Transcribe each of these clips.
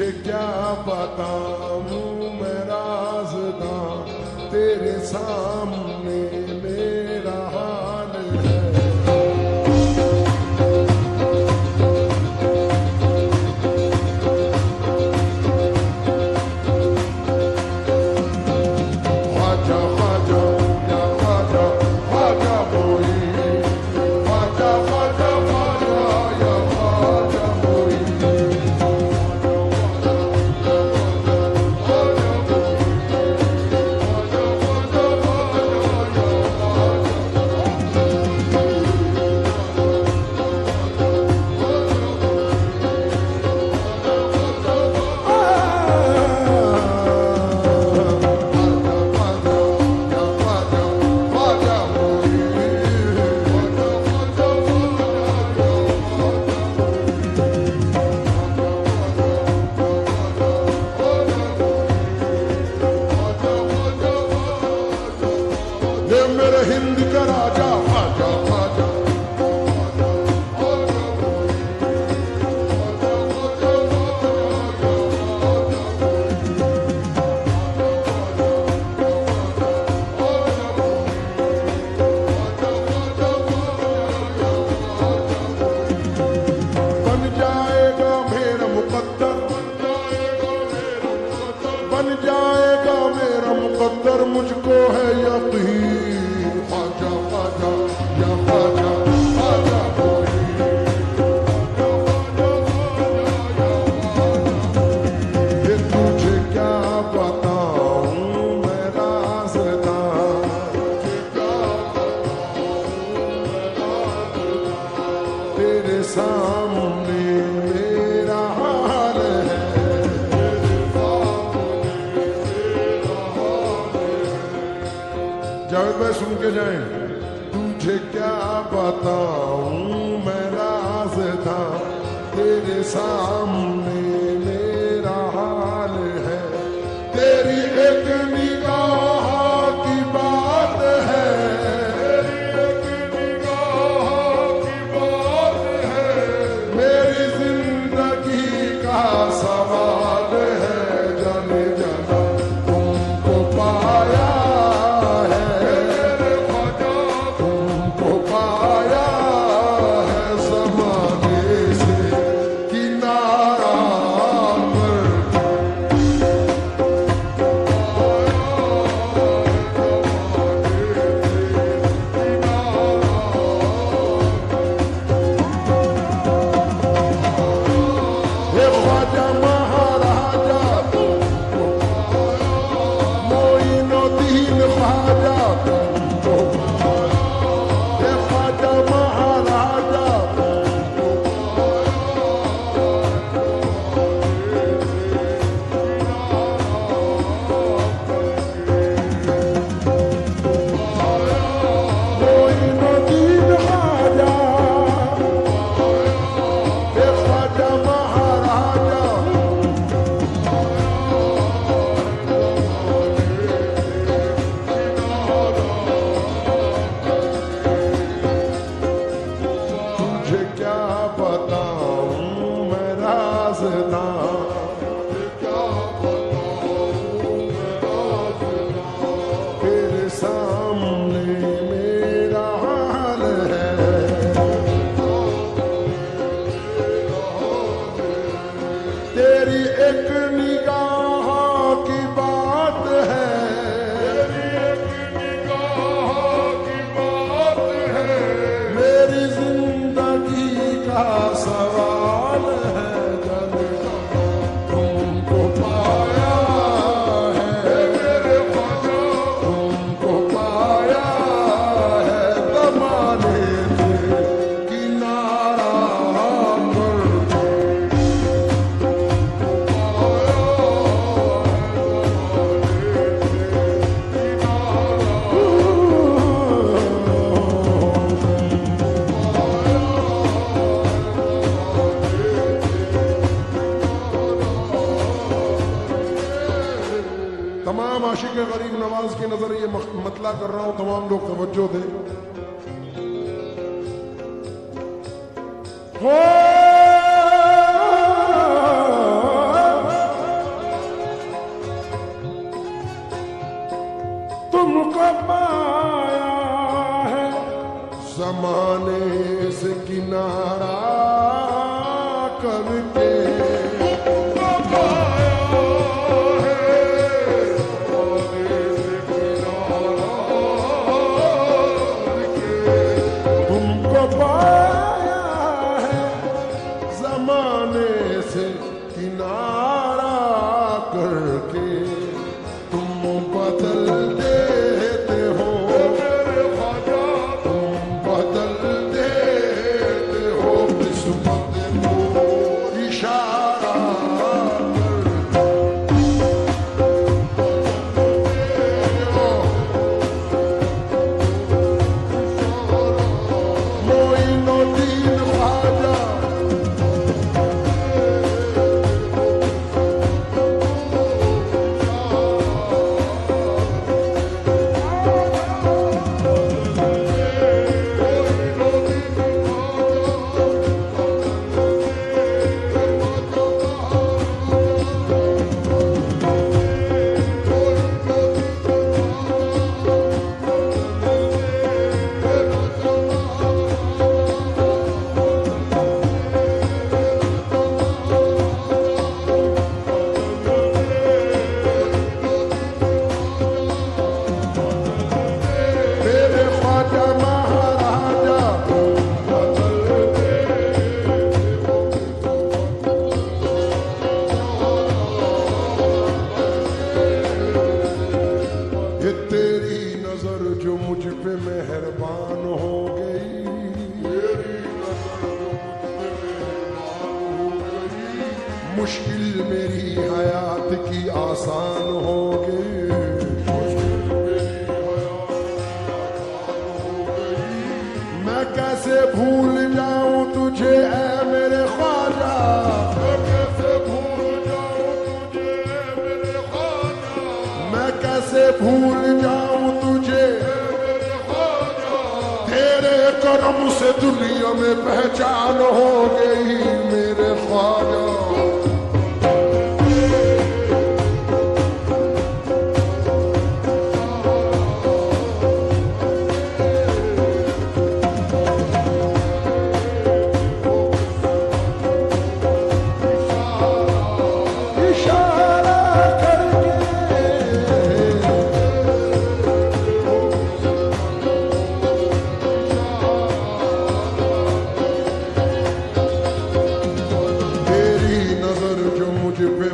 तुझे क्या बताऊं मैं राज़दां, तेरे सामने मेरा हाल है। मेरे हिंद का राजा आजा आजा, बन जाएगा मेरा मुकद्दर, बन जाएगा मेरा मुकद्दर, मुझको है यकीन। सामने मेरा हाल है, जावेद भाई सुन के जाएं। तुझे क्या बताऊं मैं राज़दां, तेरे सामने मेरा हाल है। तेरी एक निगाह की बात है, सवाल है, जाने जाना तुमको पाया है, तुमको पाया है ज़माने से किनारा कर। तेरे सामने मेरा हाल है, तेरी एक निगाह की बात है, तेरी एक निगाह की बात है, मेरी जिंदगी का सवाल है। तुमको पाया है मेरे ख्वाजा, तुमको पाया है ज़माने से किनारा कर। तमाम आशिक गरीब नवाज की नजर ये मतला कर रहा हूं, तमाम लोग तवज्जो दें। हो पाया है जमाने से किनारा करके, तुमको पाया है जमाने से किनारा करके, तुम बदल देते हो मेरे ख्वाजा, तुम बदल देते हो किस्मत को इशारा करके, मोइनुद्दीन ख्वाजा मेरे ख्वाजा महाराजा, ये तेरी नजर जो मुझ पे मेहरबान हो गई, मुश्किल मेरी हयात की आसान हो गई, मैं कैसे भूल जाऊं तुझे ऐ मेरे ख्वाजा, मैं कैसे भूल जाऊं तुझे ऐ मेरे ख्वाजा, मैं कैसे भूल जाऊं तुझे ऐ मेरे ख्वाजा, तेरे करम से दुनिया में पहचान हो गई मेरे ख्वाजा।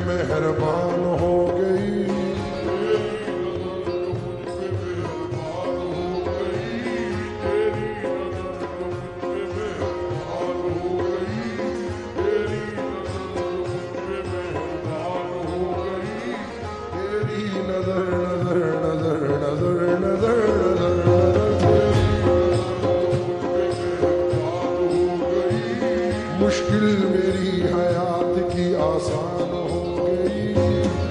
मेहरबान हो गई, तेरी नजर नजर नजर नजर नजर मुश्किल मेरी हयात की आसान हो गई,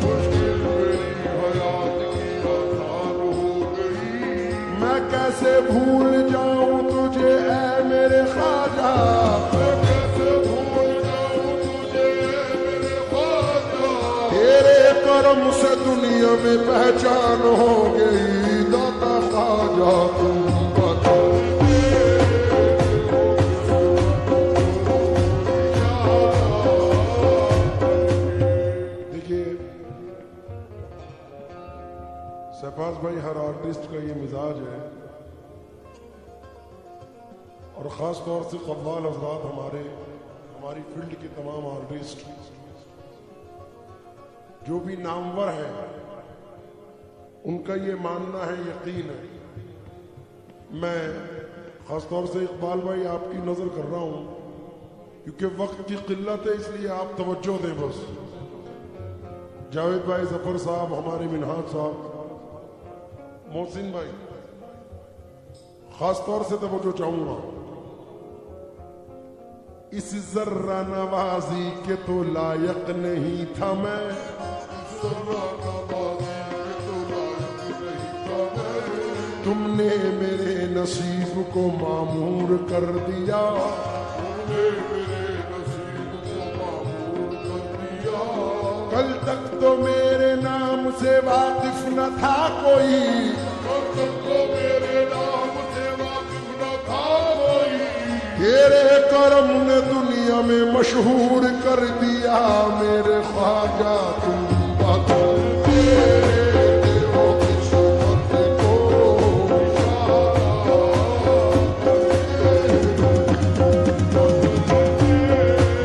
मुश्किल मेरी हयात की आसान हो गई, मैं कैसे भूल जाऊं तुझे ऐ मेरे ख्वाजा, मैं कैसे भूल जाऊं तुझे ऐ मेरे ख्वाजा, तेरे करम से दुनिया में पहचान हो गई दाता ख्वाजा तुम बता। शहबाज भाई, हर आर्टिस्ट का ये मिजाज है और ख़ास तौर से कव्वाल हज़रात हमारी फील्ड के तमाम आर्टिस्ट जो भी नामवर हैं, उनका ये मानना है, यकीन है। मैं ख़ास तौर से इकबाल भाई आपकी नज़र कर रहा हूँ क्योंकि वक्त की किल्लत है, इसलिए आप तवज्जो दें बस। जावेद भाई, जफर साहब, हमारे मिनहाज साहब, मोहसिन भाई, खास तौर से तवज्जो चाहूंगा। इस जर्रा नवाजी के तो लायक नहीं था मैं, तुमने मेरे नसीब को मामूर कर दिया, कल तक तो मेरे नाम से वाकिफ न था कोई, तुमको मेरे नाम से वाकिफ न था कोई। तेरे करम ने दुनिया में मशहूर कर दिया मेरे ख्वाजा तुम बदलते हो किस्मत को इशारा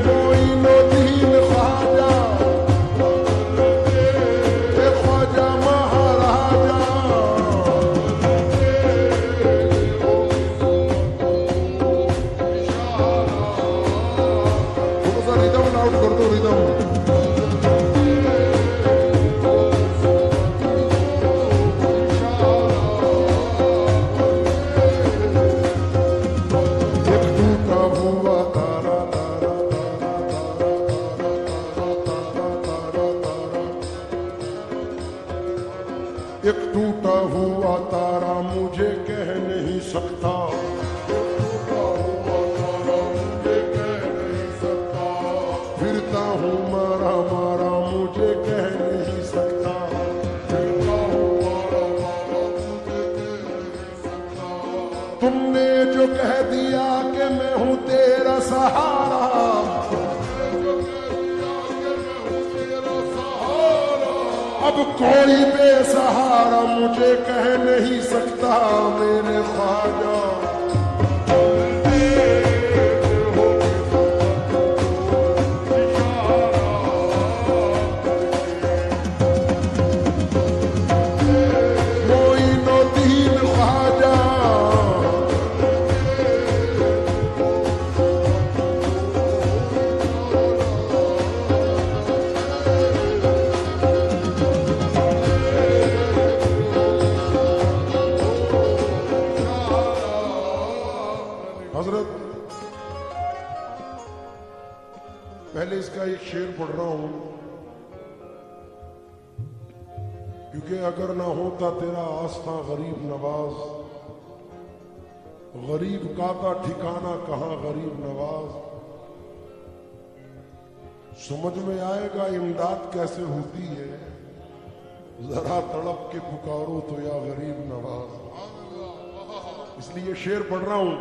मोइनुद्दीन ख्वाजा ए ख्वाजा महाराजा थोड़ा सा रिदम आउट कर दो रिदम। एक टूटा हुआ तारा तारा तारा तारा तारा तारा एक टूटा हुआ तारा मुझे कह नहीं सकता। टूटा हुआ तारा मुझे कह नहीं सकता। फिरता हूँ मारा मारा मुझे कह नहीं सकता। फिरता हूँ मारा मारा मुझे कह नहीं सकता। तुमने जो कह दिया कि मैं हूँ तेरा सहारा, अब कोई बेसहारा मुझे कह नहीं सकता मेरे ख्वाजा। मोइनुद्दीन ख्वाजा हजरत, पहले इसका एक शेर पढ़ रहा हूं क्योंकि अगर ना होता तेरा आस्था गरीब नवाज, गरीब का था ठिकाना कहां गरीब नवाज। समझ में आएगा इमदाद कैसे होती है, जरा तड़प के पुकारो तो या गरीब नवाज। इसलिए शेर पढ़ रहा हूं।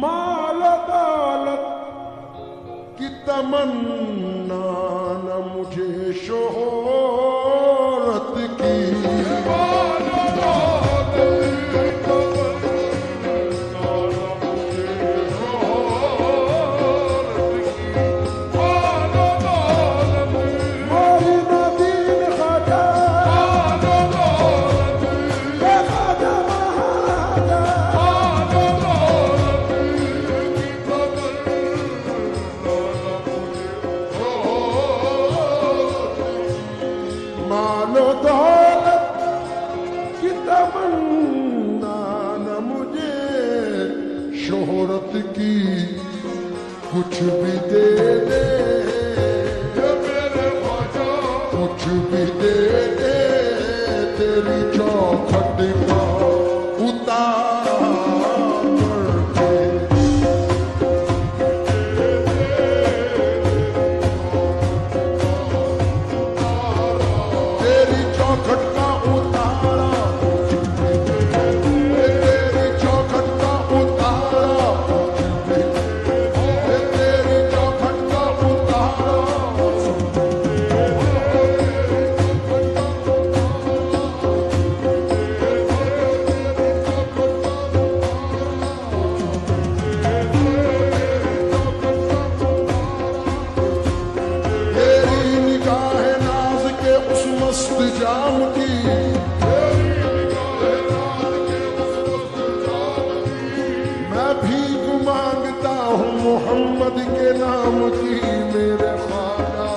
माल दौलत की तमन्ना न मुझे शोहरत की। माल दौलत की तमन्ना न मुझे शोहरत की। माल दौलत मोइनुद्दीन ख्वाजा, माल दौलत ए ख्वाजा महाराजा, माल दौलत की तमन्ना न मुझे शोहरत की। माल दौलत की तमन्ना न मुझे शोहरत की। कुछ भी दे दे मेरे ख्वाजा, कुछ भी दे दे तेरी चौखट का उतार के। तेरी चौखट का उतारा, तेरी चौखट का उतारा, तेरी चौखट का उतारा। तेरी निगाह नाज के उस मस्त जाम की, मैं भीख मांगता हूँ मोहम्मद के नाम की मेरे ख्वाजा।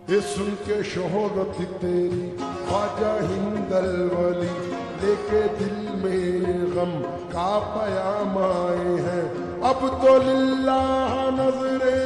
ये सुन के शोहरत तेरी ख्वाजा हिंदल वली, लेके दिल में गम का पयाम आए हैं। अब तो लिल्लाह नजरे